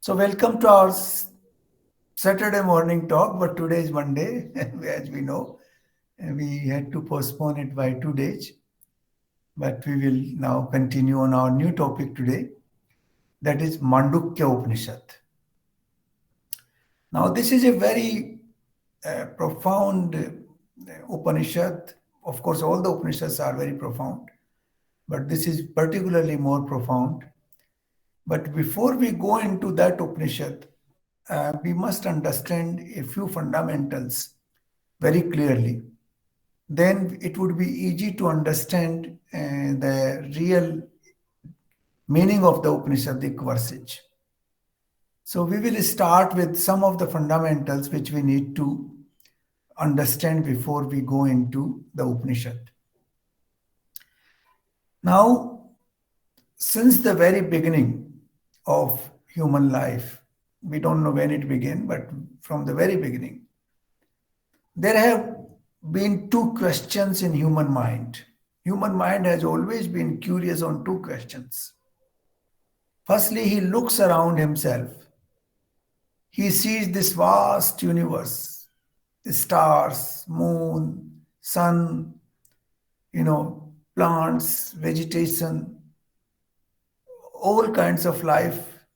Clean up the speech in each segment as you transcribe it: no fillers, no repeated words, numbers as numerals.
So, welcome to our Saturday morning talk, but today is Monday, as we know. And we had to postpone it by 2 days, but we will now continue on our new topic today, that is Mandukya Upanishad. Now, this is a very profound Upanishad. Of course, all the Upanishads are very profound, but this is particularly more profound. But before we go into that Upanishad, we must understand a few fundamentals very clearly. Then it would be easy to understand the real meaning of the Upanishadic verses. So we will start with some of the fundamentals which we need to understand before we go into the Upanishad. Now, since the very beginning of human life, we don't know when it began, but from the very beginning, there have been two questions in human mind. Human mind has always been curious on two questions. Firstly, he looks around himself. He sees this vast universe, the stars, moon, sun, plants, vegetation, all kinds of life.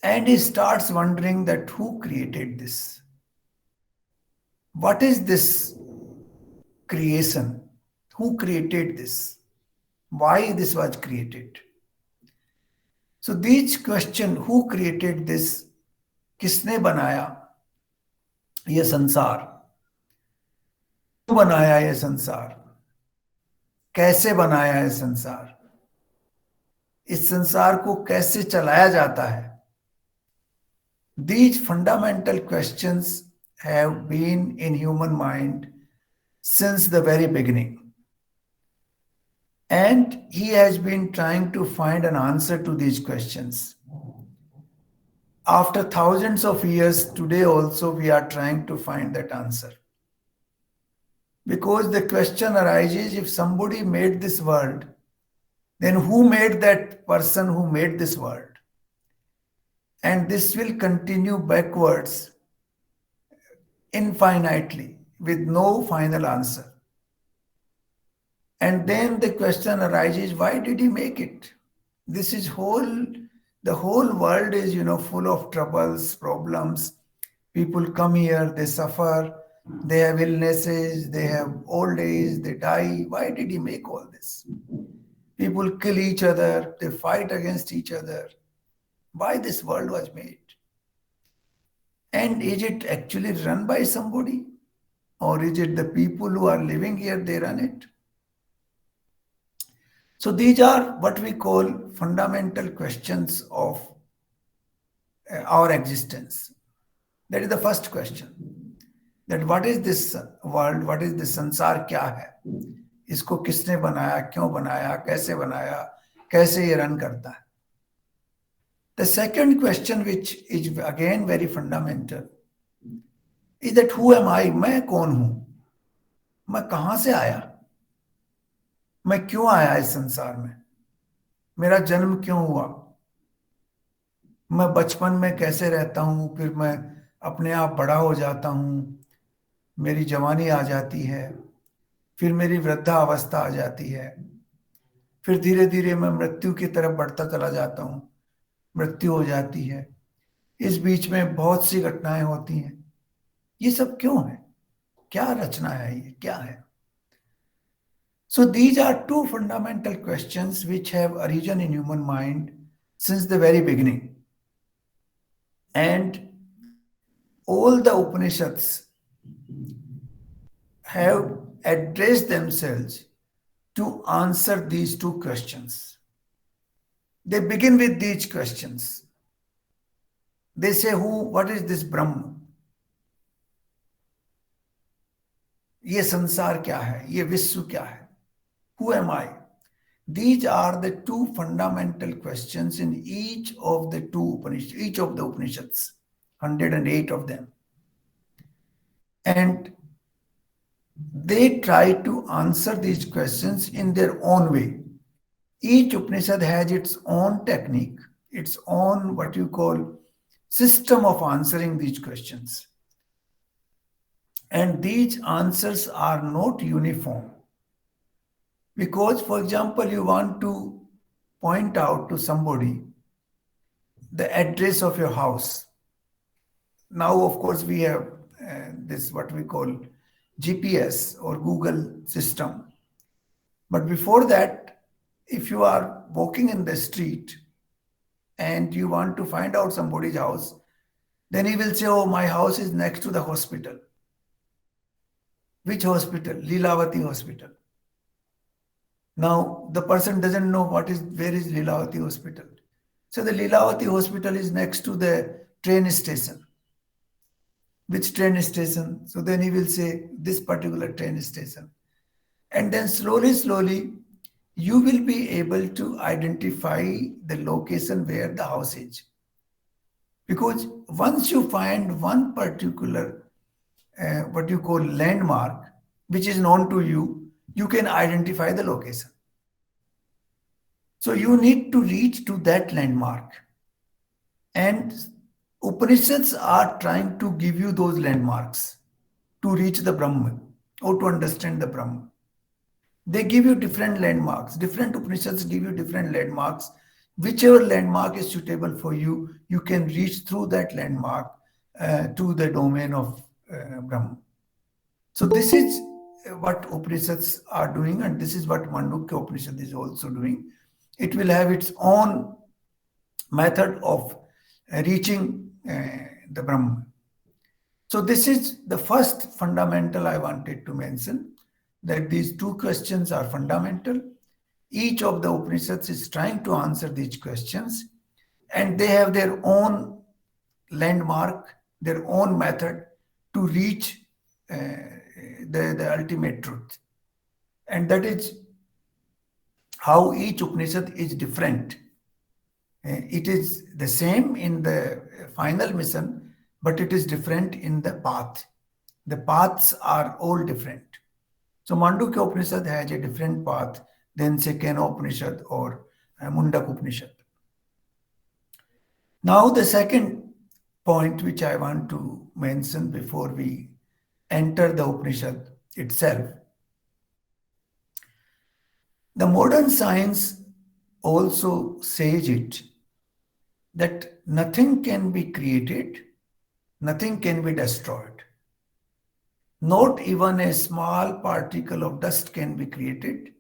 And he starts wondering that who created this? What is this creation? Who created this? Why this was created? So these question, who created this? किसने बनाया ये संसार? क्यों बनाया ये संसार? कैसे बनाया ये संसार? इस संसार को कैसे चलाया जाता है? These fundamental questions have been in human mind since the very beginning. And he has been trying to find an answer to these questions. After thousands of years, today also we are trying to find that answer. Because the question arises, if somebody made this world, then who made that person who made this world? And this will continue backwards infinitely with no final answer. And then the question arises, why did he make it? This is the whole world is, full of troubles, problems. People come here, they suffer, they have illnesses, they have old age, they die. Why did he make all this? People kill each other, they fight against each other. Why this world was made? And is it actually run by somebody? Or is it the people who are living here, they run it? So these are what we call fundamental questions of our existence. That is the first question. That what is this world? What is this sansar? क्या है? इसको किसने बनाया? क्यों बनाया? कैसे ये run करता है? The second question, which is again very fundamental, is that who am I? मैं कौन हूं? मैं कहां से आया? मैं क्यों आया इस संसार में? मेरा जन्म क्यों हुआ? मैं बचपन में कैसे रहता हूं, फिर मैं अपने आप बड़ा हो जाता हूं, मेरी जवानी आ जाती है, फिर मेरी वृद्धावस्था आ जाती है, फिर धीरे धीरे मैं मृत्यु की तरफ बढ़ता चला जाता हूं, मृत्यु हो जाती है, इस बीच में बहुत सी घटनाएं होती हैं. ये सब क्यों है? क्या रचना है ये? क्या है? So these are two fundamental questions which have arisen in human mind since the very beginning. And all the Upanishads have addressed themselves to answer these two questions. They begin with these questions. They say, what is this Brahma? ये संसार क्या है? ये विश्व क्या है? Who am I? These are the two fundamental questions in each of the Upanishads, 108 of them. And they try to answer these questions in their own way. Each Upanishad has its own technique, its own what you call system of answering these questions. And these answers are not uniform. Because, for example, you want to point out to somebody the address of your house. Now, of course, we have this what we call GPS or Google system. But before that, if you are walking in the street and you want to find out somebody's house, then he will say, oh, my house is next to the hospital. Which hospital? Lilavati Hospital. Now, the person doesn't know where is Lilavati Hospital. So the Lilavati Hospital is next to the train station. Which train station? So then he will say this particular train station. And then slowly, you will be able to identify the location where the house is. Because once you find one particular, what you call landmark, which is known to you, you can identify the location. So you need to reach to that landmark. And Upanishads are trying to give you those landmarks to reach the Brahman or to understand the Brahman. They give you different landmarks. Different Upanishads give you different landmarks. Whichever landmark is suitable for you, you can reach through that landmark to the domain of Brahman. So this is what Upanishads are doing, and this is what Mandukya Upanishad is also doing. It will have its own method of reaching the Brahman. So this is the first fundamental I wanted to mention, that these two questions are fundamental. Each of the Upanishads is trying to answer these questions, and they have their own landmark, their own method to reach the ultimate truth. And that is how each Upanishad is different. It is the same in the final mission, but it is different in the path. The paths are all different. So Mandukya Upanishad has a different path than say Kena Upanishad or Mundak Upanishad. Now the second point which I want to mention before we enter the Upanishad itself. The modern science also says it, that nothing can be created, nothing can be destroyed. Not even a small particle of dust can be created,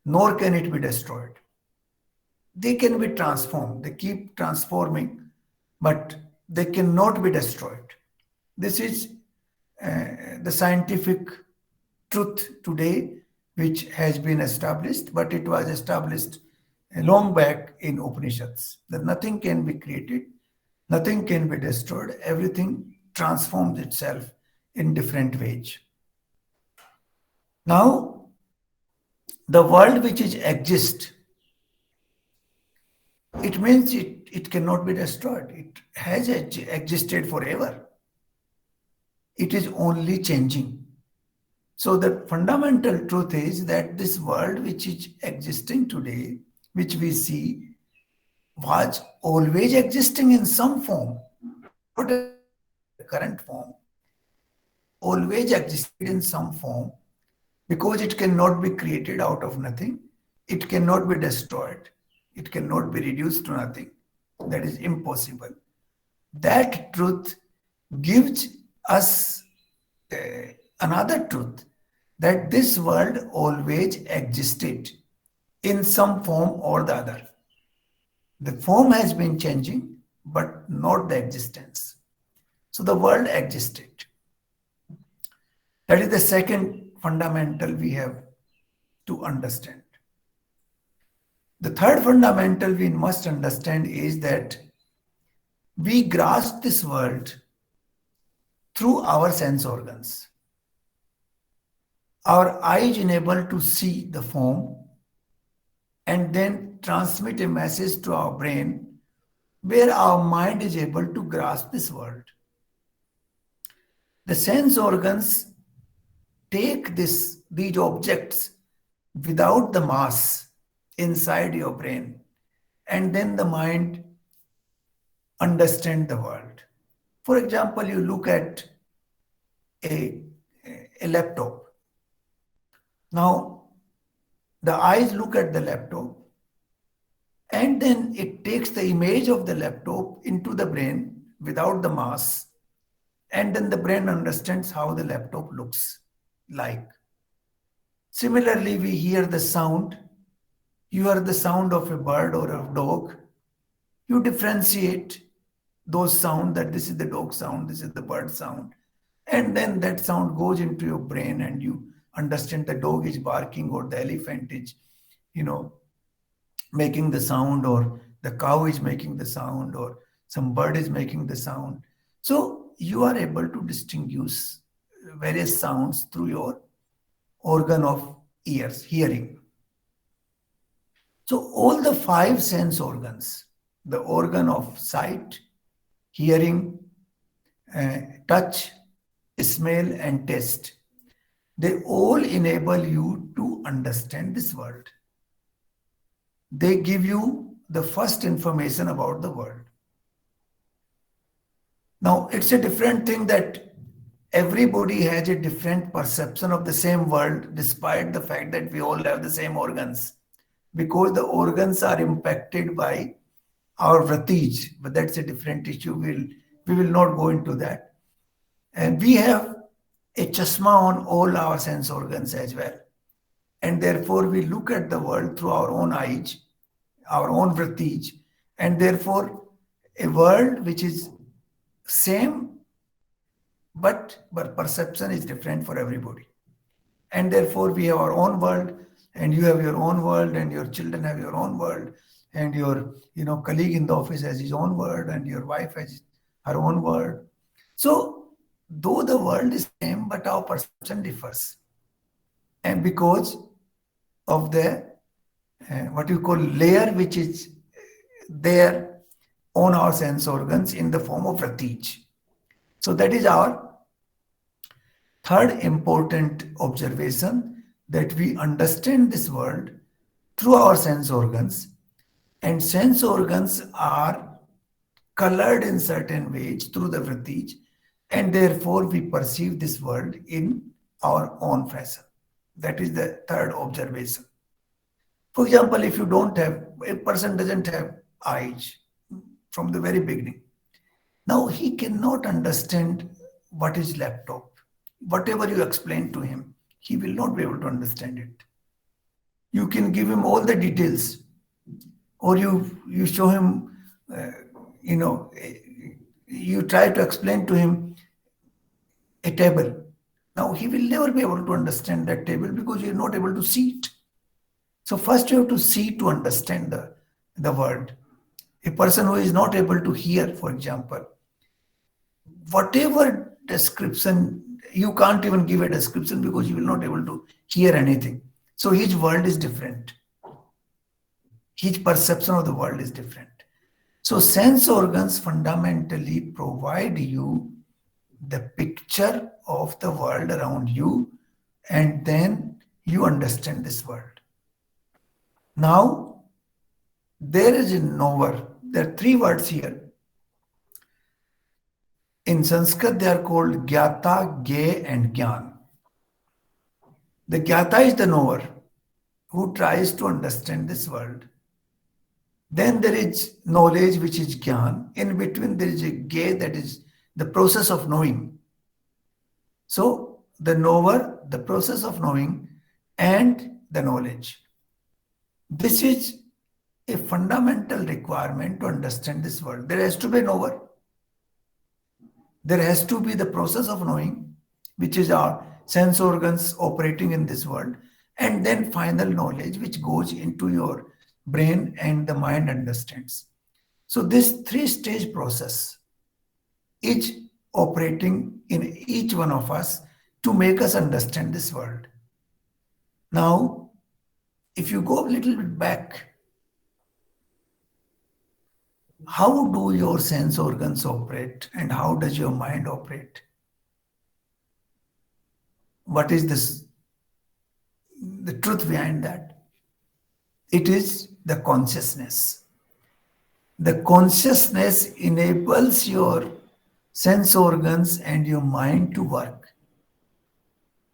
nor can it be destroyed. They can be transformed, they keep transforming, but they cannot be destroyed. This is the scientific truth today, which has been established, but it was established long back in Upanishads, that nothing can be created, nothing can be destroyed, everything transforms itself in different ways. Now, the world which is exists, it means it cannot be destroyed. It has existed forever. It is only changing. So the fundamental truth is that this world which is existing today, which we see, was always existing in some form, not the current form, always existed in some form, because it cannot be created out of nothing, it cannot be destroyed, it cannot be reduced to nothing. That is impossible. That truth gives us another truth, that this world always existed in some form or the other. The form has been changing, but not the existence. So the world existed. That is the second fundamental we have to understand. The third fundamental we must understand is that we grasp this world through our sense organs. Our eyes enable to see the form and then transmit a message to our brain, where our mind is able to grasp this world. The sense organs take these objects without the mass inside your brain, and then the mind understand the world. For example, you look at a, a laptop. Now, the eyes look at the laptop and then it takes the image of the laptop into the brain without the mass, and then the brain understands how the laptop looks like. Similarly, we hear the sound. You hear the sound of a bird or a dog. You differentiate those sound, that this is the dog sound, this is the bird sound. And then that sound goes into your brain and you understand the dog is barking or the elephant is, you know, making the sound, or the cow is making the sound, or some bird is making the sound. So you are able to distinguish various sounds through your organ of ears, hearing. So all the five sense organs, the organ of sight, hearing, touch, smell, and taste, they all enable you to understand this world. They give you the first information about the world. Now, it's a different thing that everybody has a different perception of the same world, despite the fact that we all have the same organs, because the organs are impacted by our vratige. But that's a different issue. We will not go into that. And we have a chashma on all our sense organs as well. And therefore, we look at the world through our own eyes, our own vratige. And therefore, a world which is same, but perception is different for everybody. And therefore, we have our own world, and you have your own world, and your children have your own world, and your colleague in the office has his own world, and your wife has her own world. So, though the world is same, but our perception differs. And because of the what you call layer which is there on our sense organs in the form of vratige. So that is our third important observation, that we understand this world through our sense organs, and sense organs are colored in certain ways through the vratige, and therefore we perceive this world in our own fashion. That is the third observation. For example, if you don't have, a person doesn't have eyes from the very beginning. Now he cannot understand what is laptop. Whatever you explain to him, he will not be able to understand it. You can give him all the details, or you show him, you try to explain to him a table. Now he will never be able to understand that table because you are not able to see it. So first you have to see to understand the word. A person who is not able to hear, for example, whatever description, you can't even give a description because you will not able to hear anything. So his world is different. His perception of the world is different. So sense organs fundamentally provide you the picture of the world around you, and then you understand this world. Now, there is a knower. There are three words here. In Sanskrit, they are called Gyata, Gye, and Gyan. The Gyata is the knower who tries to understand this world. Then there is knowledge, which is Gyan. In between, there is a Gye, that is the process of knowing. So, the knower, the process of knowing, and the knowledge. This is a fundamental requirement to understand this world. There has to be a knower. There has to be the process of knowing, which is our sense organs operating in this world, and then final knowledge, which goes into your brain and the mind understands. So this three-stage process is operating in each one of us to make us understand this world. Now, if you go a little bit back, how do your sense organs operate and how does your mind operate? What is this? The truth behind that? It is the consciousness. The consciousness enables your sense organs and your mind to work.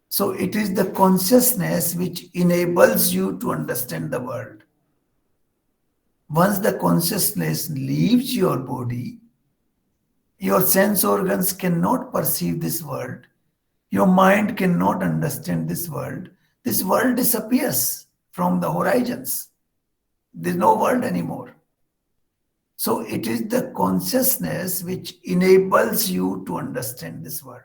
So it is the consciousness which enables you to understand the world. Once the consciousness leaves your body, your sense organs cannot perceive this world. Your mind cannot understand this world. This world disappears from the horizons. There's no world anymore. So it is the consciousness which enables you to understand this world.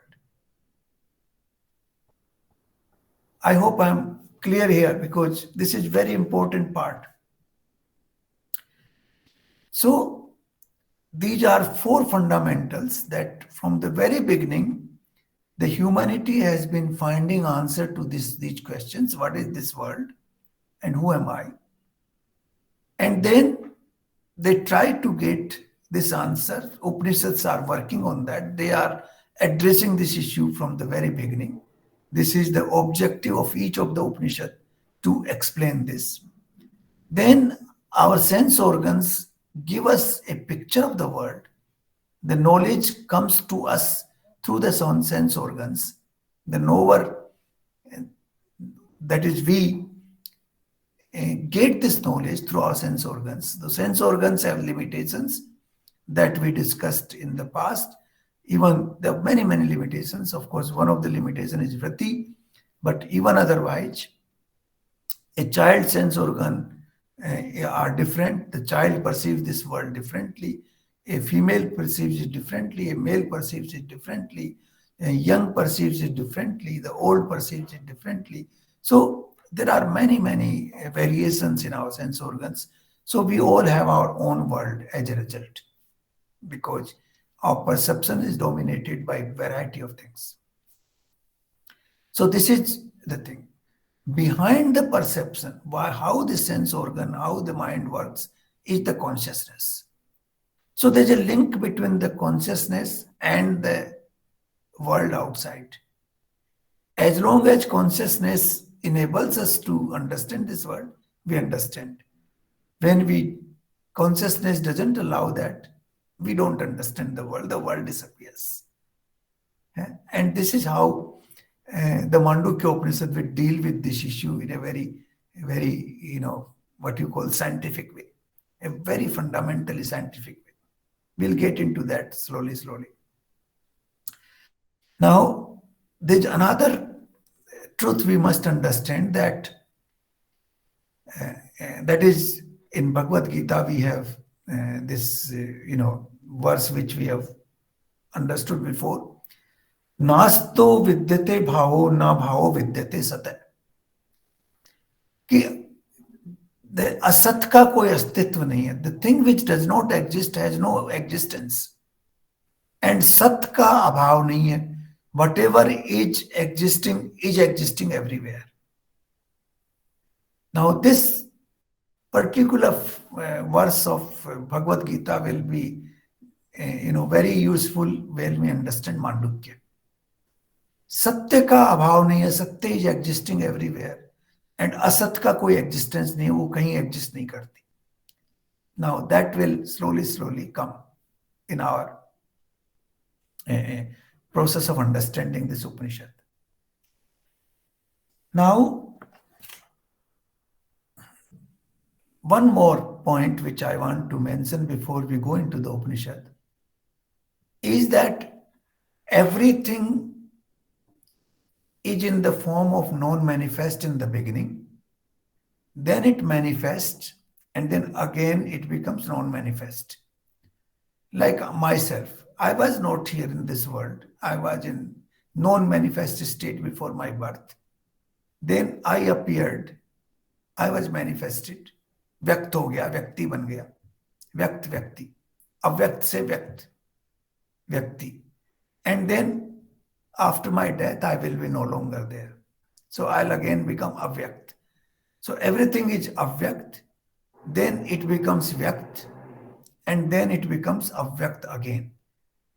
I hope I'm clear here because this is very important part. So these are four fundamentals that from the very beginning, the humanity has been finding answer to these questions. What is this world? And who am I? And then they try to get this answer. Upanishads are working on that. They are addressing this issue from the very beginning. This is the objective of each of the Upanishad to explain this. Then our sense organs give us a picture of the world. The knowledge comes to us through the sense organs. The knower, that is we, get this knowledge through our sense organs. The sense organs have limitations that we discussed in the past. Even there are many, many limitations. Of course, one of the limitations is vritti, but even otherwise, a child's sense organ are different. The child perceives this world differently. A female perceives it differently. A male perceives it differently. A young perceives it differently. The old perceives it differently. So there are many, many variations in our sense organs. So we all have our own world as a result, because our perception is dominated by a variety of things. So this is the thing. Behind the perception, how the sense organ, how the mind works, is the consciousness. So there's a link between the consciousness and the world outside. As long as consciousness enables us to understand this world, we understand. When consciousness doesn't allow that, we don't understand the world disappears. And this is how the Mandukya Upanishad will deal with this issue in a very, very, what you call scientific way, a very fundamentally scientific way. We'll get into that slowly, slowly. Now, there's another truth we must understand that that is in Bhagavad Gita we have this, verse which we have understood before. नास्तो विद्यते भावो ना भावो विद्यते सत, कि असत का कोई अस्तित्व नहीं है. The thing which does not exist has no existence. And सत का अभाव नहीं है. Whatever is existing everywhere. Now this particular verse of Bhagavad Gita will be very useful when we understand Mandukya. सत्य का अभाव नहीं है. सत्य इज एग्जिस्टिंग एवरीवेयर एंड असत का कोई एग्जिस्टेंस नहीं, वो कहीं एग्जिस्ट नहीं करती. Now that will slowly come in our process of understanding this Upanishad. Now, one more point which I want to mention before we go into the Upanishad is that everything is in the form of non-manifest in the beginning, then it manifests, and then again it becomes non-manifest. Like myself, I was not here in this world. I was in non-manifest state before my birth. Then I appeared. I was manifested. व्यक्त हो गया, व्यक्ति बन गया. व्यक्त व्यक्ति, अव्यक्त से व्यक्त, व्यक्ति. And then after my death, I will be no longer there. So I'll again become avyakt. So everything is avyakt, then it becomes vyakt, and then it becomes avyakt again.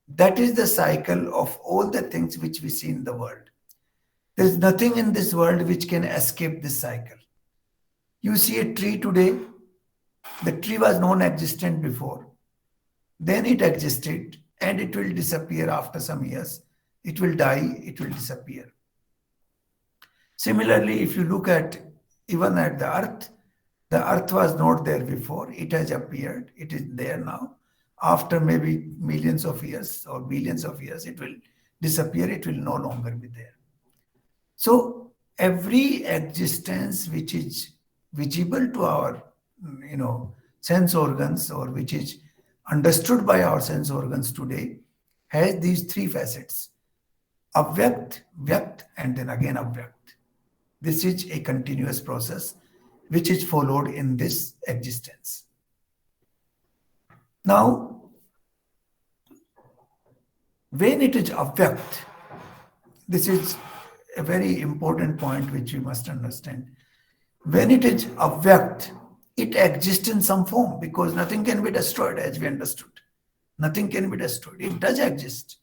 That is the cycle of all the things which we see in the world. There is nothing in this world which can escape this cycle. You see a tree today, the tree was non-existent before. then it existed, and it will disappear after some years. It will die, it will disappear. Similarly, if you look at even at the earth was not there before, it has appeared, it is there now. After maybe millions of years or billions of years, it will disappear, it will no longer be there. So every existence which is visible to our sense organs, or which is understood by our sense organs today, has these three facets: avyakt, vyakt, and then again avyakt. This is a continuous process which is followed in this existence. Now, when it is avyakt, this is a very important point which we must understand. When it is avyakt, it exists in some form, because nothing can be destroyed, as we understood. Nothing can be destroyed. It does exist.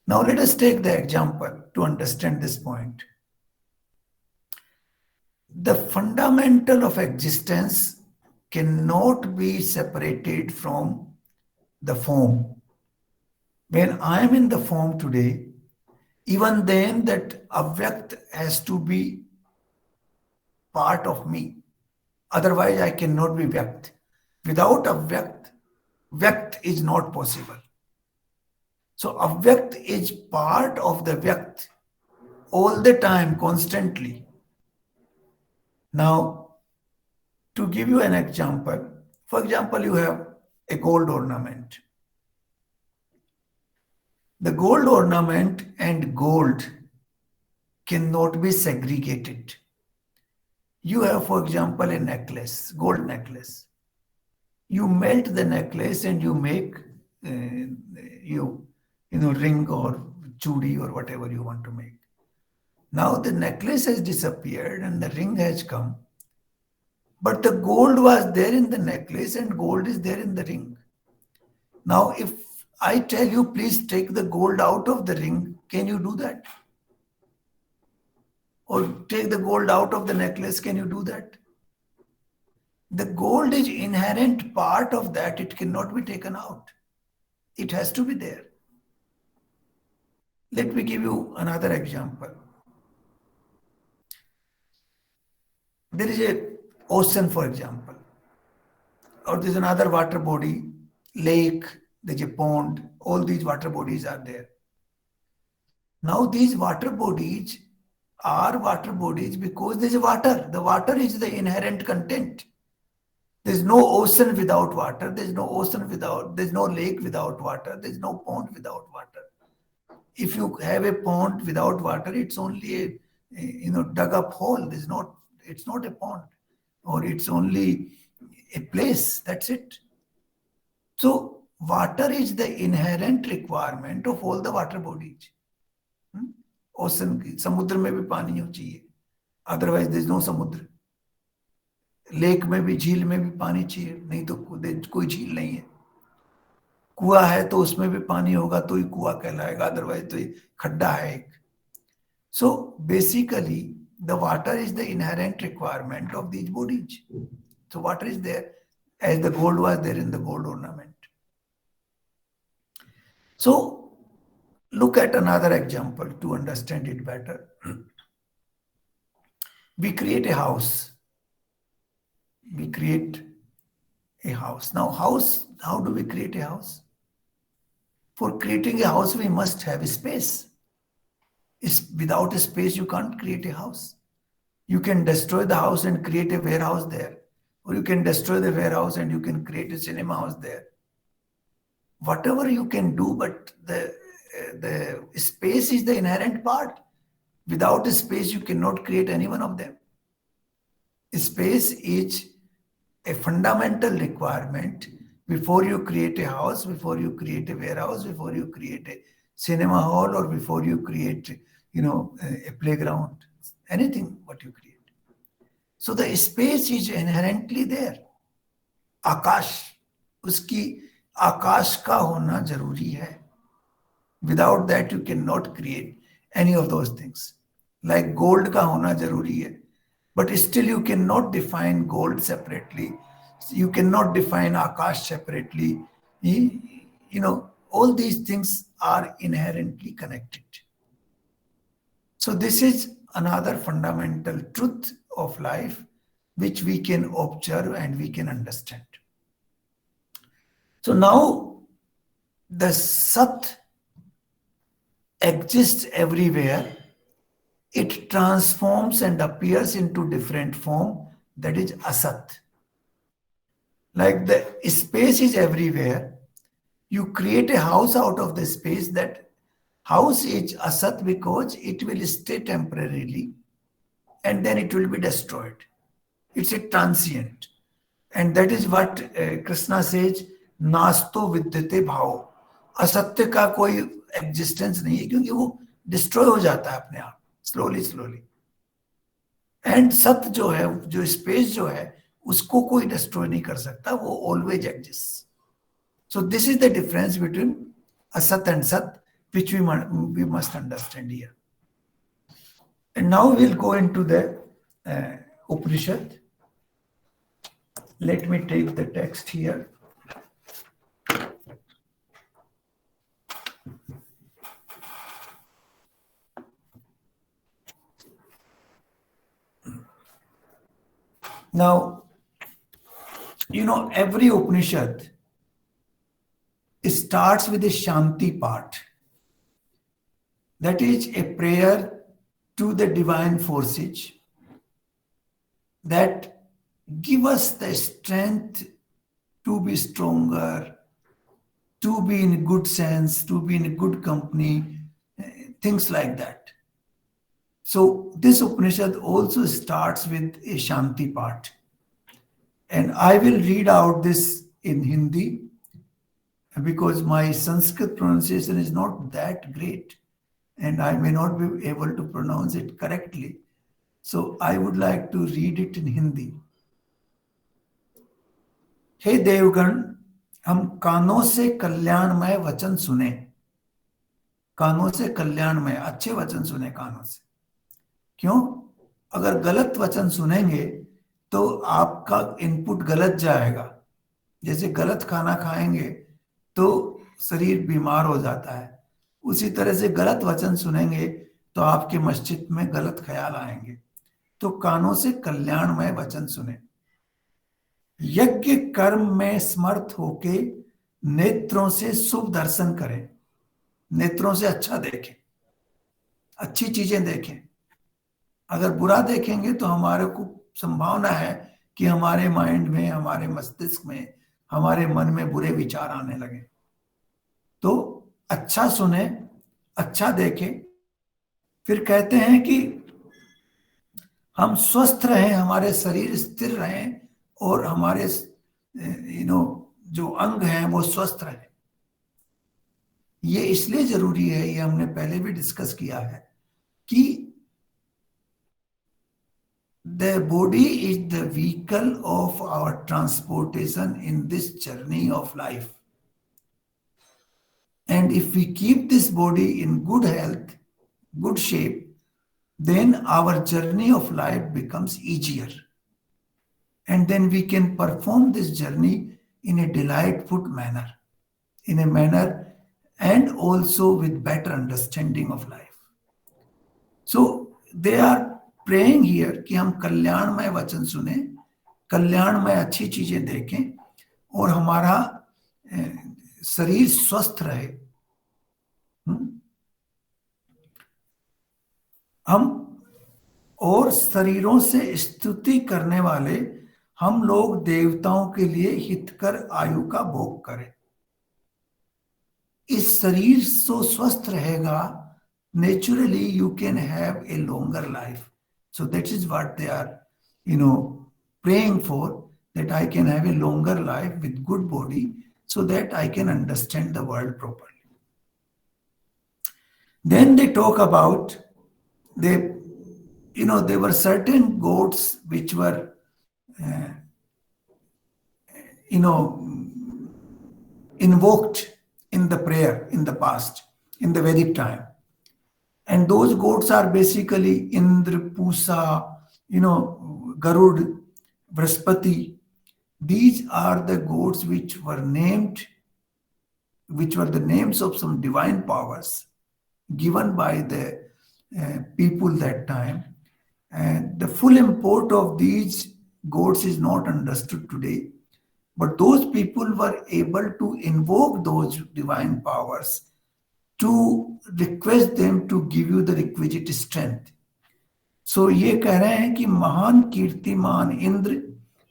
Now let us take the example to understand this point. The fundamental of existence cannot be separated from the form. When I am in the form today, even then that avyakt has to be part of me. Otherwise, I cannot be vyakt. Without avyakt, vyakt is not possible. So avyakt is part of the vyakt all the time, constantly. Now, to give you an example, for example, you have a gold ornament. The gold ornament and gold cannot be segregated. You have, for example, a necklace, gold necklace. You melt the necklace and you make ring or chudi or whatever you want to make. Now the necklace has disappeared and the ring has come, but the gold was there in the necklace and gold is there in the ring. Now, if I tell you, please take the gold out of the ring, can you do that? Or take the gold out of the necklace, can you do that? The gold is inherent part of that. It cannot be taken out. It has to be there. Let me give you another example. There is a ocean, for example, or there's another water body, lake, there's a pond, all these water bodies are there. Now these water bodies are water bodies because there's water. The water is the inherent content. There's no ocean without water. There's no lake without water. There's no pond without water. If you have a pond without water, it's only a dug up hole. It's not a pond, or it's only a place. That's it. So water is the inherent requirement of all the water bodies. Ocean, समुद्र में भी पानी हो चाहिए, otherwise there is no समुद्र. Lake में भी, झील में भी पानी चाहिए, नहीं तो कोई झील नहीं है. कुआं है तो उसमें भी पानी होगा तो ही कुआं कहलाएगा, अदरवाइज तो खड्डा है एक. So basically the water is the inherent requirement of these bodies. So water is there, as the gold was there in the gold ornament. So look at another example to understand it better. We create a house. Now, how do we create a house? For creating a house, we must have a space. Without a space, you can't create a house. You can destroy the house and create a warehouse there. Or you can destroy the warehouse and you can create a cinema house there. Whatever you can do, but the space is the inherent part. Without a space, you cannot create any one of them. Space is a fundamental requirement before you create a house, before you create a warehouse, before you create a cinema hall, or before you create, a playground, anything what you create. So the space is inherently there. आकाश, उसकी आकाश का होना जरूरी है. Without that, you cannot create any of those things. Like gold का होना जरूरी है, but still you cannot define gold separately. You cannot define Akash separately. All these things are inherently connected. So this is another fundamental truth of life which we can observe and we can understand. So now the Sat exists everywhere. It transforms and appears into different form, that is Asat. Like the space is everywhere. You create a house out of the space. That house is Asat because it will stay temporarily and then it will be destroyed. It's a transient. And that is what Krishna says, नास्तो विद्यते भाव. असत्य का कोई existence नहीं है क्योंकि वो डिस्ट्रॉय हो जाता है अपने आप, स्लोली. एंड सत्य जो है, जो स्पेस जो है, उसको कोई डिस्ट्रॉय नहीं कर सकता, वो always exist. So this is the difference between असत एंड सत, which we must understand here. And now we'll go into the Upanishad. Let me take the text here. Now, every Upanishad starts with a Shanti part. That is a prayer to the divine forces that give us the strength to be stronger, to be in good sense, to be in good company, things like that. So this Upanishad also starts with a Shanti part. And I will read out this in Hindi because my Sanskrit pronunciation is not that great and I may not be able to pronounce it correctly. So I would like to read it in Hindi. हे देवगण, हम कानों से कल्याणमय वचन सुने. कानों से कल्याणमय, अच्छे वचन सुने कानों से. क्यों? अगर गलत वचन सुनेंगे तो आपका इनपुट गलत जाएगा. जैसे गलत खाना खाएंगे तो शरीर बीमार हो जाता है, उसी तरह से गलत वचन सुनेंगे तो आपके मस्तिष्क में गलत ख्याल आएंगे. तो कानों से कल्याणमय वचन सुने. यज्ञ कर्म में समर्थ होके नेत्रों से शुभ दर्शन करें. नेत्रों से अच्छा देखें, अच्छी चीजें देखें. अगर बुरा देखेंगे तो हमारे को संभावना है कि हमारे माइंड में, हमारे मस्तिष्क में, हमारे मन में बुरे विचार आने लगे. तो अच्छा सुने, अच्छा देखें. फिर कहते हैं कि हम स्वस्थ रहें, हमारे शरीर स्थिर रहें और हमारे जो अंग हैं वो स्वस्थ रहें. ये इसलिए जरूरी है, ये हमने पहले भी डिस्कस किया है कि the body is the vehicle of our transportation in this journey of life. And if we keep this body in good health, good shape, then our journey of life becomes easier. And then we can perform this journey in a delightful manner, and also with better understanding of life. So they are praying here कि हम कल्याणमय वचन सुने, कल्याणमय अच्छी चीजें देखें और हमारा शरीर स्वस्थ रहे. हम और शरीरों से स्तुति करने वाले हम लोग देवताओं के लिए हितकर आयु का भोग करें. इस शरीर तो स्वस्थ रहेगा, naturally you can have a longer life. So that is what they are, praying for, that I can have a longer life with good body so that I can understand the world properly. Then they talk about, there were certain goats which were, invoked in the prayer in the past, in the Vedic time. And those goats are basically Indra, Pusa, Garud, Vraspati. These are the gods which were the names of some divine powers given by the people that time. And the full import of these gods is not understood today. But those people were able to invoke those divine powers to request them to give you the requisite strength. So ये कह रहे हैं कि महान कीर्तिमान इंद्र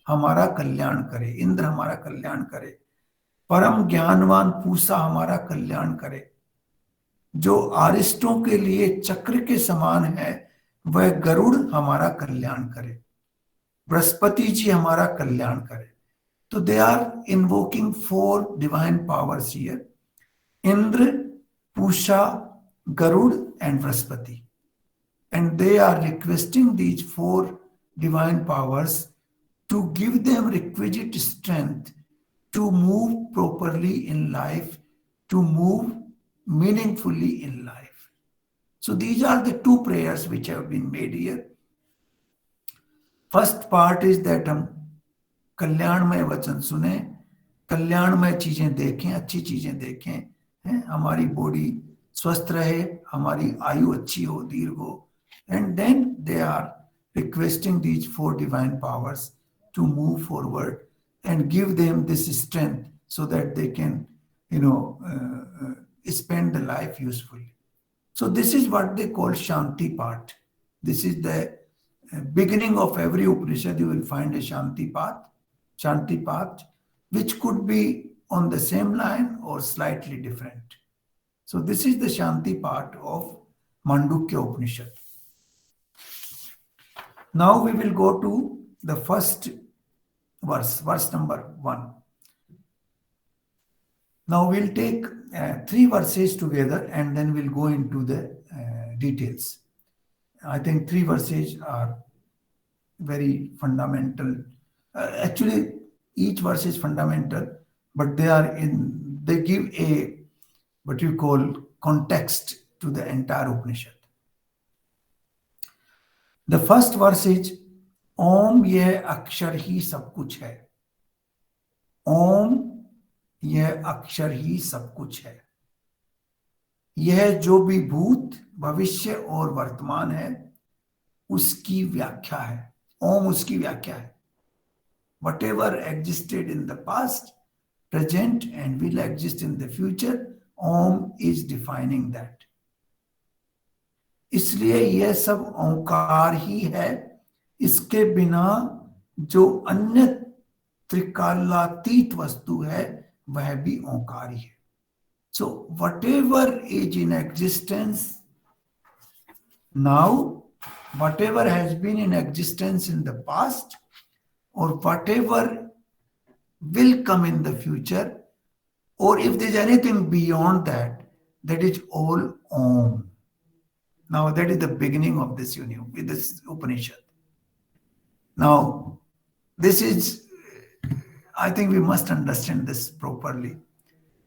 हमारा कल्याण करे, इंद्र हमारा कल्याण करे, परम ज्ञानवान पूसा हमारा कल्याण करे, जो आरिष्टों के लिए चक्र के समान है वह गरुड़ हमारा कल्याण करे, बृहस्पति जी हमारा कल्याण करे. So they are invoking 4 divine powers here: Indra, Pusha, Garud, and Vraspati. And they are requesting these 4 divine powers to give them requisite strength to move properly in life, to move meaningfully in life. So these are the 2 prayers which have been made here. First part is that कल्याणमय वचन सुने, कल्याणमय चीजें देखें, अच्छी चीजें देखें, हैं, हमारी body स्वस्थ रहे, हमारी आयु अच्छी हो, दीर्घ हो. And then they are requesting these 4 divine powers to move forward and give them this strength so that they can, spend the life usefully. So this is what they call Shanti Path. This is the beginning of every Upanishad. You will find a Shanti Path, which could be on the same line or slightly different. So this is the Shanti part of Mandukya Upanishad. Now we will go to the first verse number 1. Now we'll take 3 verses together and then we'll go into the details. I think 3 verses are very fundamental. Actually, each verse is fundamental, but they give a what you call context to the entire Upanishad. The first verse is Om yeh akshar hi sab kuch hai. Om yeh akshar hi sab kuch hai. यह जो भी भूत, भविष्य और वर्तमान है उसकी व्याख्या है. ओम उसकी व्याख्या है. Whatever existed in the past, present and will exist in the future, Om is defining that. इसलिए यह सब ओंकार ही है, इसके बिना जो अन्य त्रिकालातीत वस्तु है वह भी ओंकार ही है. So whatever is in existence now, whatever has been in existence in the past, or whatever will come in the future, or if there is anything beyond that, that is all Om. Now that is the beginning of this this Upanishad. Now, this is, I think we must understand this properly,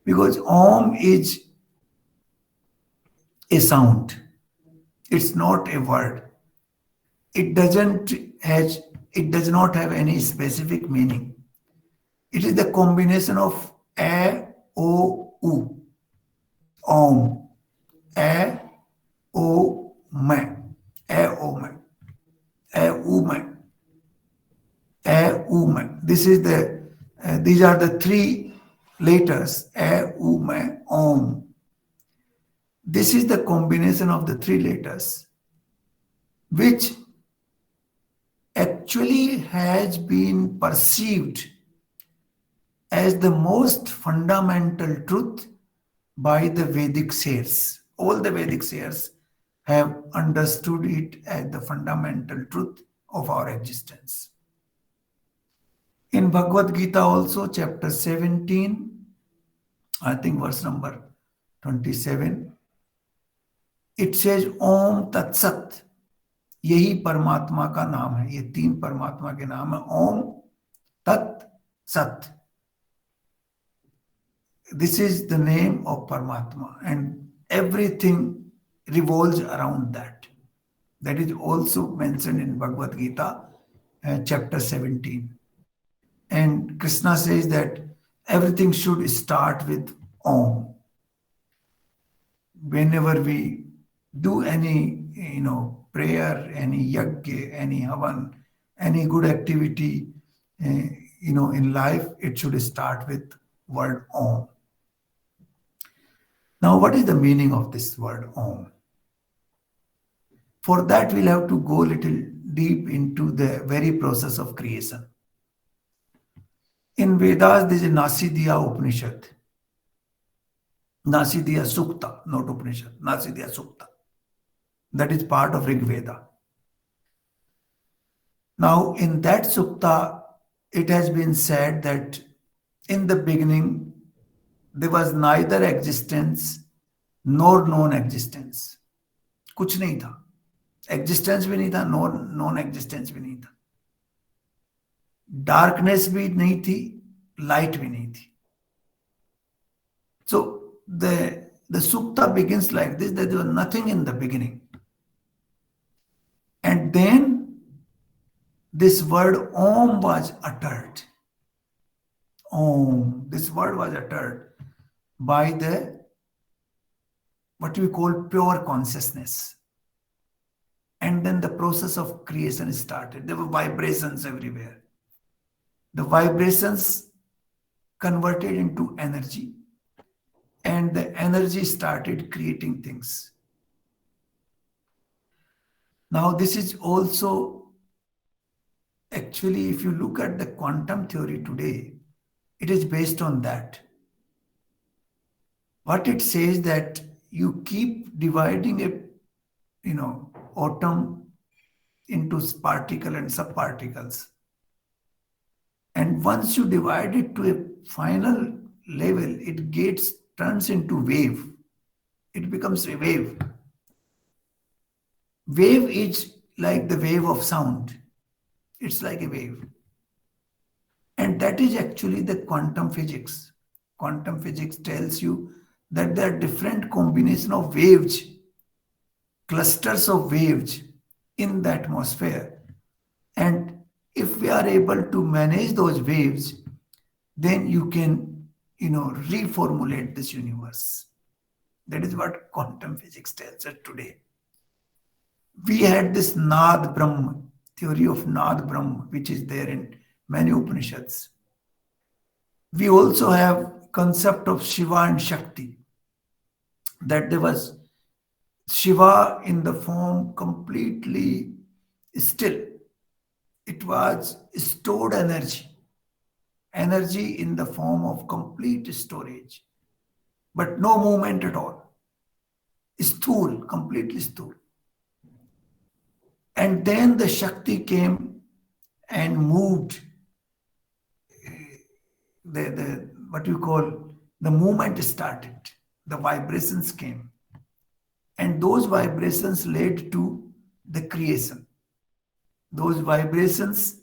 because Om is a sound. It's not a word. It does not have any specific meaning. It is the combination of A, O, U. Om. A, O, Ma. A, O, Ma. A, U, Ma. A, U, Ma. These are the 3 letters. A, U, Ma, Om. This is the combination of the 3 letters, which actually has been perceived as the most fundamental truth by the Vedic seers. All the Vedic seers have understood it as the fundamental truth of our existence. In Bhagavad Gita also, chapter 17, I think verse number 27, it says Om Tat Sat. यही परमात्मा का नाम है. ये 3 परमात्मा के नाम है, ओम, तत्, सत. This is the name of Paramatma, and everything revolves around that. That is also mentioned in Bhagavad Gita, chapter 17. And Krishna says that everything should start with Om. Whenever we do any, prayer, any yajna, any havan, any good activity, in life, it should start with word Om. Now, what is the meaning of this word Om? For that, we'll have to go a little deep into the very process of creation. In Vedas, there is a Nasidiya Upanishad. Nasidiya Sukta, not Upanishad, Nasidiya Sukta. That is part of Rig Veda. Now, in that Sukta, it has been said that in the beginning, there was neither existence nor non-existence. कुछ नहीं था. Existence भी नहीं था, non-existence भी नहीं था. Darkness भी नहीं थी, light भी नहीं थी. So the Sukta begins like this, that there was nothing in the beginning. And then this word Om was uttered. Om, this word was uttered by the, what we call pure consciousness. And then the process of creation started. There were vibrations everywhere. The vibrations converted into energy. And the energy started creating things. Now, this is also, actually, if you look at the quantum theory today, it is based on that. What it says that you keep dividing a, atom into particle and subparticles. And once you divide it to a final level, it turns into wave. It becomes a wave. Wave is like the wave of sound. It's like a wave. And that is actually the quantum physics. Quantum physics tells you that there are different combination of waves, clusters of waves in the atmosphere. And if we are able to manage those waves, then you can, reformulate this universe. That is what quantum physics tells us today. We had this Nad Brahma, theory of Nad Brahma, which is there in many Upanishads. We also have concept of Shiva and Shakti, that there was Shiva in the form completely still. It was stored energy in the form of complete storage, but no movement at all. Stool, completely stool. And then the Shakti came and moved the what you call, the movement started. The vibrations came. And those vibrations led to the creation. Those vibrations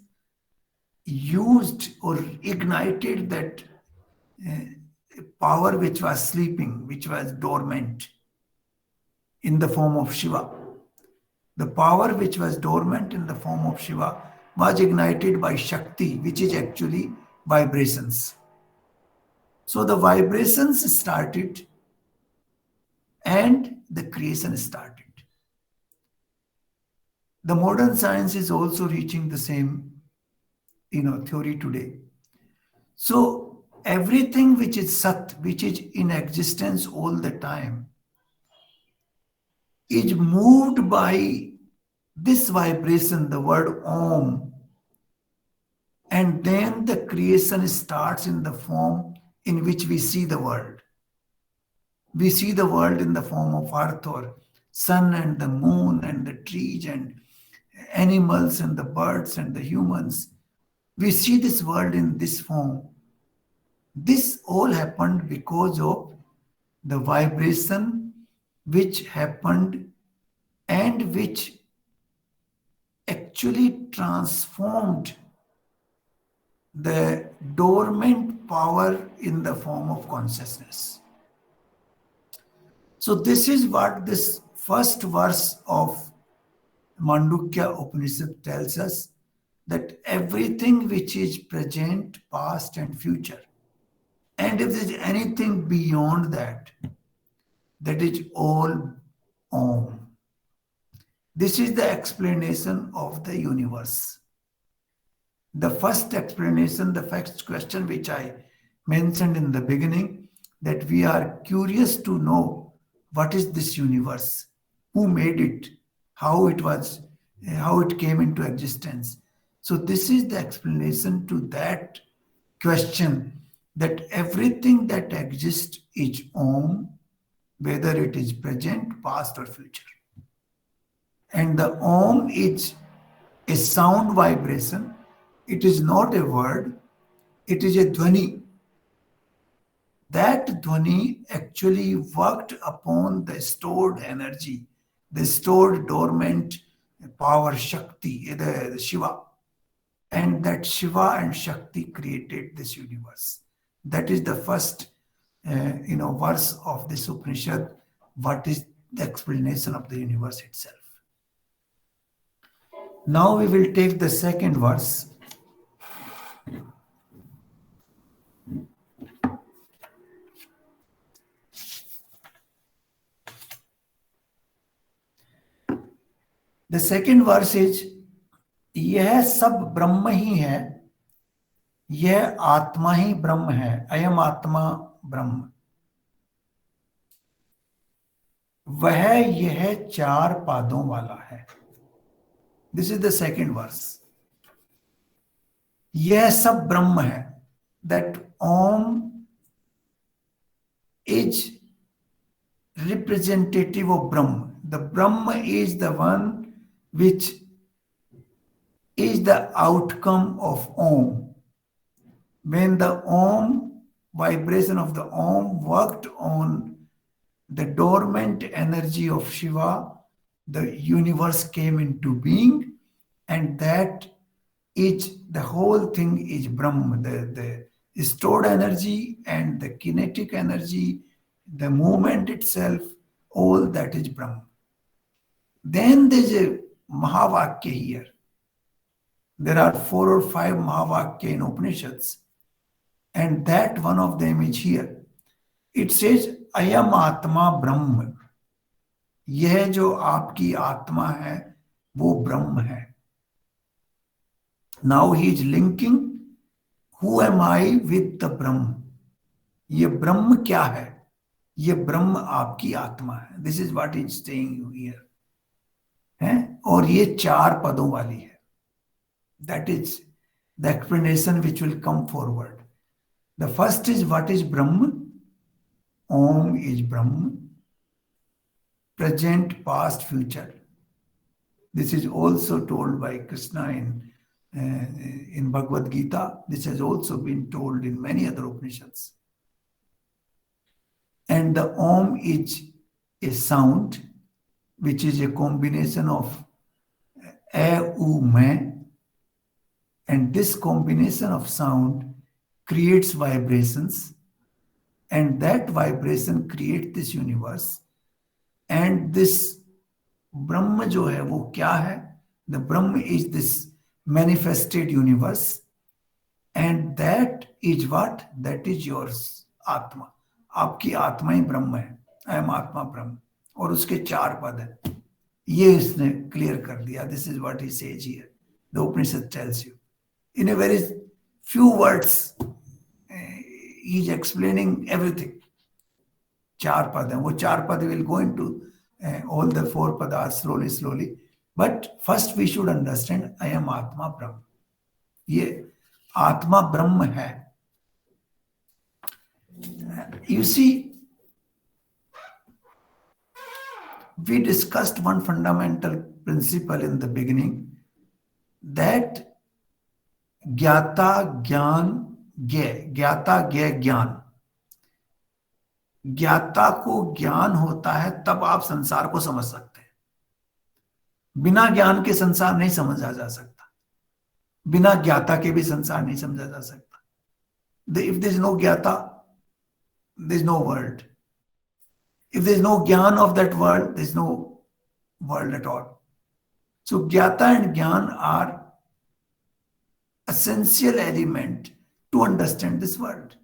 used or ignited that power which was sleeping, which was dormant in the form of Shiva. The power which was dormant in the form of Shiva was ignited by Shakti, which is actually vibrations. So the vibrations started and the creation started. The modern science is also reaching the same, theory today. So everything which is Sat, which is in existence all the time, is moved by this vibration, the word Om. And then the creation starts in the form in which we see the world. We see the world in the form of earth or sun and the moon and the trees and animals and the birds and the humans. We see this world in this form. This all happened because of the vibration which happened and which actually transformed the dormant power in the form of consciousness. So this is what this first verse of Mandukya Upanishad tells us, that everything which is present, past, and future, and if there is anything beyond that, that is all Om. This is the explanation of the universe. The first explanation, the first question which I mentioned in the beginning, that we are curious to know what is this universe, who made it, how it was, how it came into existence. So this is the explanation to that question, that everything that exists is Om, whether it is present, past, or future. And the Om is a sound vibration. It is not a word, it is a dhvani. That dhvani actually worked upon the stored energy, the stored dormant power, Shakti, the Shiva. And that Shiva and Shakti created this universe. That is the first verse of this Upanishad. What is the explanation of the universe itself? Now we will take the second verse. The second verse is, यह सब ब्रह्म ही है, यह आत्मा ही ब्रह्म है, अयम आत्मा ब्रह्म, वह यह चार पादों वाला है. This is the second verse. यह सब ब्रह्म है, that Om is representative of Brahma. The Brahma is the one which is the outcome of Om. When the Om, vibration of the Om worked on the dormant energy of Shiva, the universe came into being, and that is, the whole thing is Brahma, the stored energy and the kinetic energy, the movement itself, all that is Brahma. Then there's a Mahavakya here. There are 4 or 5 Mahavakya in Upanishads, and that one of them is here. It says, Ayam Atma Brahma. यह जो आपकी आत्मा है वो ब्रह्म है. Now he is linking, who am I with the Brahma. ये ब्रह्म क्या है? ये ब्रह्म आपकी आत्मा है. This is what is saying you here है. और ये 4 पदों वाली है. That is the explanation which will come forward. The first is what is Brahma. Om is Brahma, present, past, future. This is also told by Krishna in Bhagavad Gita. This has also been told in many other Upanishads. And the Om is a sound which is a combination of A, U, Me. And this combination of sound creates vibrations, and that vibration creates this universe. And this Brahma जो है वो क्या है? The Brahma is this manifested universe, and that is what? That is yours, आत्मा. आपकी आत्मा ही ब्रह्म है. अयम आत्मा ब्रह्म. और उसके 4 पद हैं. ये इसने क्लियर कर दिया. This is what he says here. The Upanishad tells you in a very few words. He is explaining everything. 4 पद हैं. वो 4 पद will go into all the 4 padas slowly. But first we should understand, I am Atma Brahma. ये आत्मा ब्रह्म है. You see, we discussed one fundamental principle in the beginning, that ज्ञाता ज्ञान ज्ञेय, ज्ञाता ज्ञेय ज्ञान. ज्ञाता को ज्ञान होता है तब आप संसार को समझ सकते हैं. बिना ज्ञान के संसार नहीं समझा जा सकता. बिना ज्ञाता के भी संसार नहीं समझा जा सकता. If there is no ज्ञाता, there is no world. If there is no ज्ञान of that world, there is no world at all. So ज्ञाता and ज्ञान are essential element to understand this world.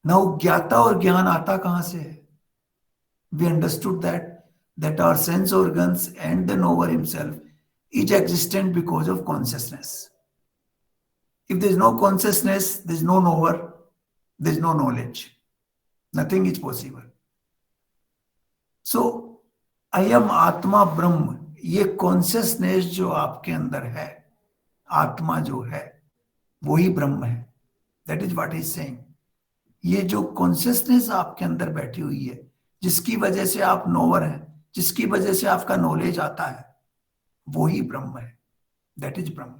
Now, ज्ञाता और ज्ञान आता कहां से है? We understood that our sense organs and the knower himself is existent because of consciousness. If there is no consciousness, there is no knower, there is no knowledge. Nothing is possible. So, अयम आत्मा ब्रह्म, ये consciousness जो आपके अंदर है, आत्मा जो है, वही ब्रह्म है. That is what is saying. ये जो कॉन्शियसनेस आपके अंदर बैठी हुई है, जिसकी वजह से आप नोवर हैं, जिसकी वजह से आपका नॉलेज आता है, वही ब्रह्म है. That is Brahma.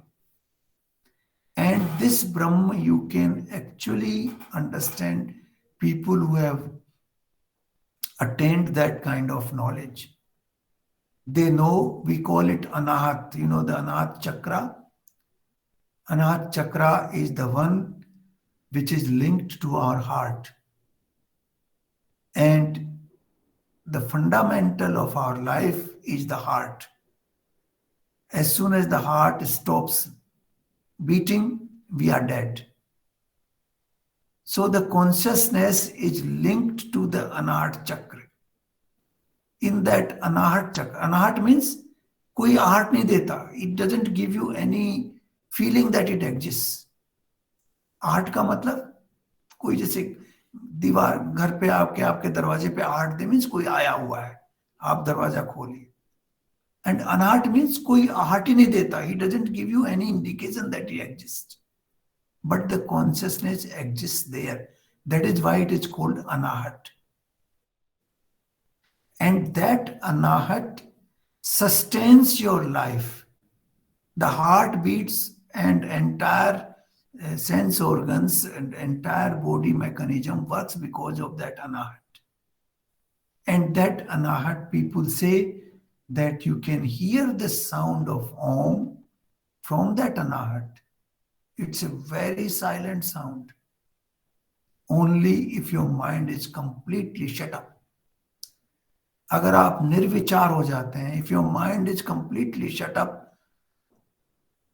And this Brahma you can actually understand people who have attained that kind of knowledge. They know, we call it Anahat. You know the Anahat Chakra? Anahat Chakra is the one which is linked to our heart. And the fundamental of our life is the heart. As soon as the heart stops beating, we are dead. So the consciousness is linked to the Anahat Chakra. In that Anahat Chakra, Anahat means कोई आहट नहीं देता. It doesn't give you any feeling that it exists. आहट का मतलब कोई जैसे दीवार घर पे आपके दरवाजे पे आहट दे मीन्स कोई आया हुआ है, आप दरवाजा खोलिए. And anahat means कोई आहट ही नहीं देता. He doesn't give you any indication that he exists. But the consciousness exists there. That is why it is called anahat. And that anahat sustains your life. The heart beats and entire sense organs and entire body mechanism works because of that anahat. And that anahat, people say, that you can hear the sound of Om from that anahat. It's a very silent sound. Only if your mind is completely shut up. अगर आप निर्विचार हो जाते हैं, if your mind is completely shut up,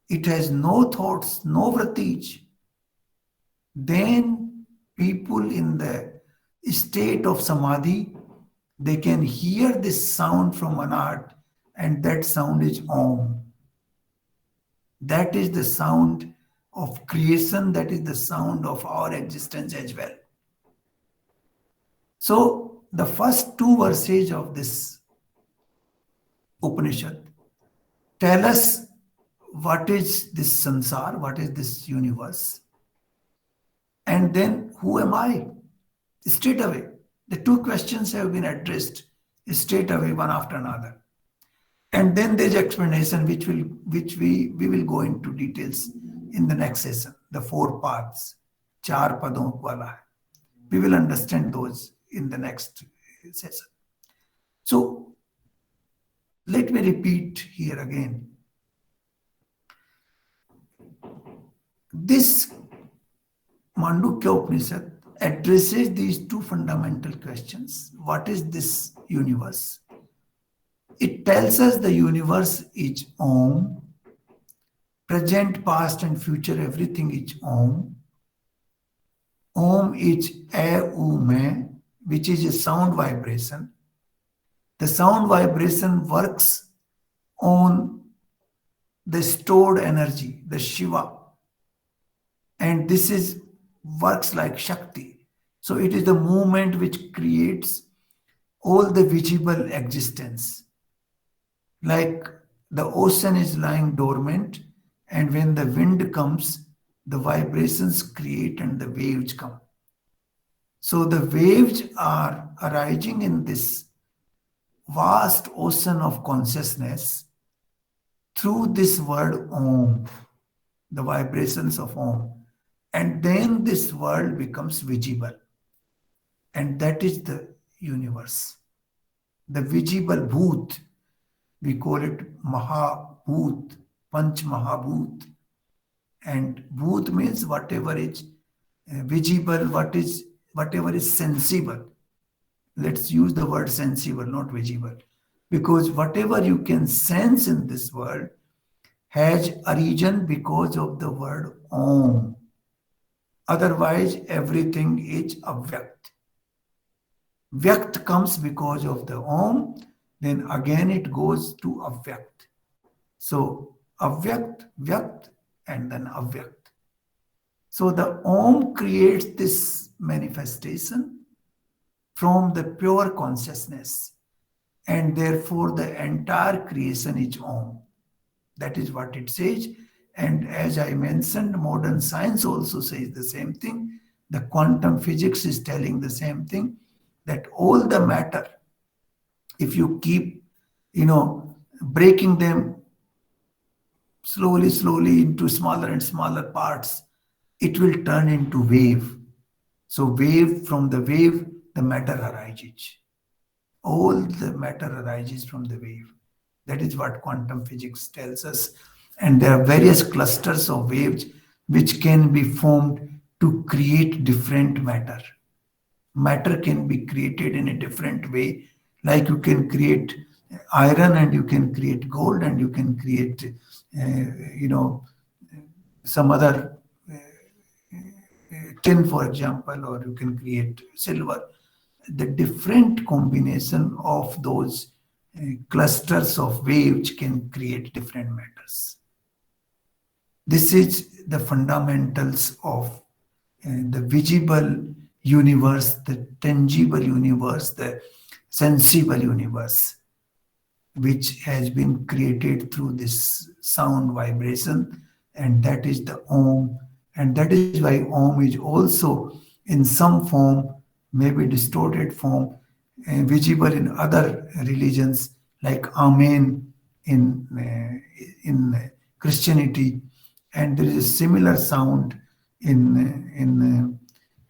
it has no thoughts, no vrittis, then people in the state of samadhi, they can hear this sound from anahat, and that sound is Om. That is the sound of creation, that is the sound of our existence as well. So, the first two verses of this Upanishad tell us what is this sansar, what is this universe, and then who am I? Straight away. The two questions have been addressed straight away, one after another. And then there's explanation which we will go into details in the next session. The four paths, चार पदों वाला है. We will understand those in the next session. So let me repeat here again. This Mandukya Upanishad addresses these two fundamental questions. What is this universe? It tells us the universe is Om. Present, past and future, everything is Om. Om is A-U-Me, which is a sound vibration. The sound vibration works on the stored energy, the Shiva. And this is works like Shakti. So it is the movement which creates all the visible existence. Like the ocean is lying dormant, and when the wind comes, the vibrations create and the waves come. So the waves are arising in this vast ocean of consciousness through this word Om, the vibrations of Om. And then this world becomes visible. And that is the universe. The visible Bhoot, we call it Mahabhoot, Panch Mahabhoot. And Bhoot means whatever is visible, whatever is sensible. Let's use the word sensible, not visible. Because whatever you can sense in this world, has origin because of the word Om. Otherwise, everything is avyakt. Vyakt comes because of the Om, then again it goes to avyakt. So, avyakt, vyakt, and then avyakt. So, the Om creates this manifestation from the pure consciousness, and therefore the entire creation is Om. That is what it says. And as I mentioned, modern science also says the same thing. The quantum physics is telling the same thing, that all the matter, if you keep, breaking them slowly into smaller and smaller parts, it will turn into wave. So wave, from the wave, the matter arises. All the matter arises from the wave. That is what quantum physics tells us. And there are various clusters of waves which can be formed to create different matter. Matter can be created in a different way. Like you can create iron, and you can create gold, and you can create, some other tin, for example, or you can create silver. The different combination of those clusters of waves can create different matters. This is the fundamentals of the visible universe, the tangible universe, the sensible universe, which has been created through this sound vibration, and that is the Om. And that is why Om is also in some form, maybe distorted form, visible in other religions, like Amen in Christianity, and there is a similar sound in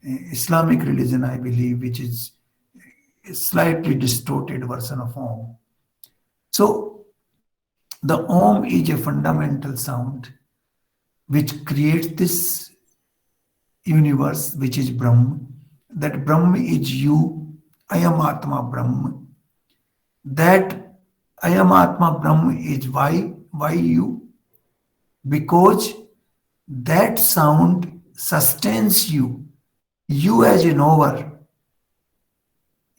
Islamic religion, I believe, which is a slightly distorted version of Om. So the Om is a fundamental sound which creates this universe, which is Brahma. That Brahma is you, I am Atma Brahma. That I am Atma Brahma is why you? Because that sound sustains you. You as a knower,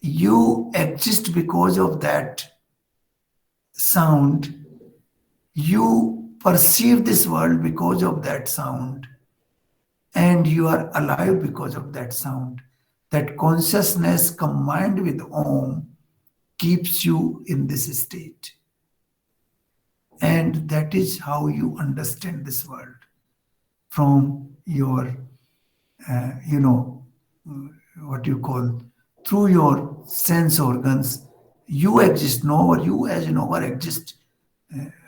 you exist because of that sound. You perceive this world because of that sound, and you are alive because of that sound. That consciousness combined with Om keeps you in this state. And that is how you understand this world from your, what you call, through your sense organs. You exist, knower, you as a knower exist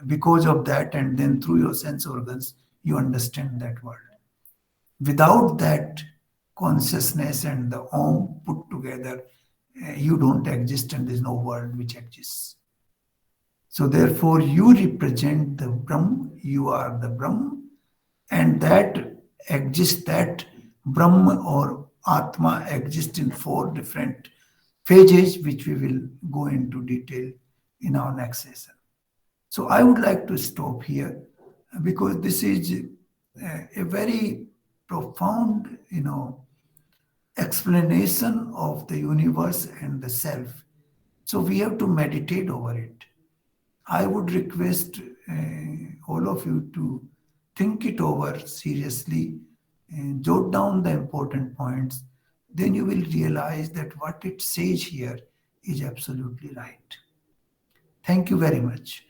because of that, and then through your sense organs, you understand that world. Without that consciousness and the Om put together, you don't exist, and there's no world which exists. So therefore, you represent the Brahm, you are the Brahm, and that exists, that Brahm or Atma exists in 4 different phases, which we will go into detail in our next session. So I would like to stop here, because this is a very profound, explanation of the universe and the self. So we have to meditate over it. I would request all of you to think it over seriously and jot down the important points. Then you will realize that what it says here is absolutely right. Thank you very much.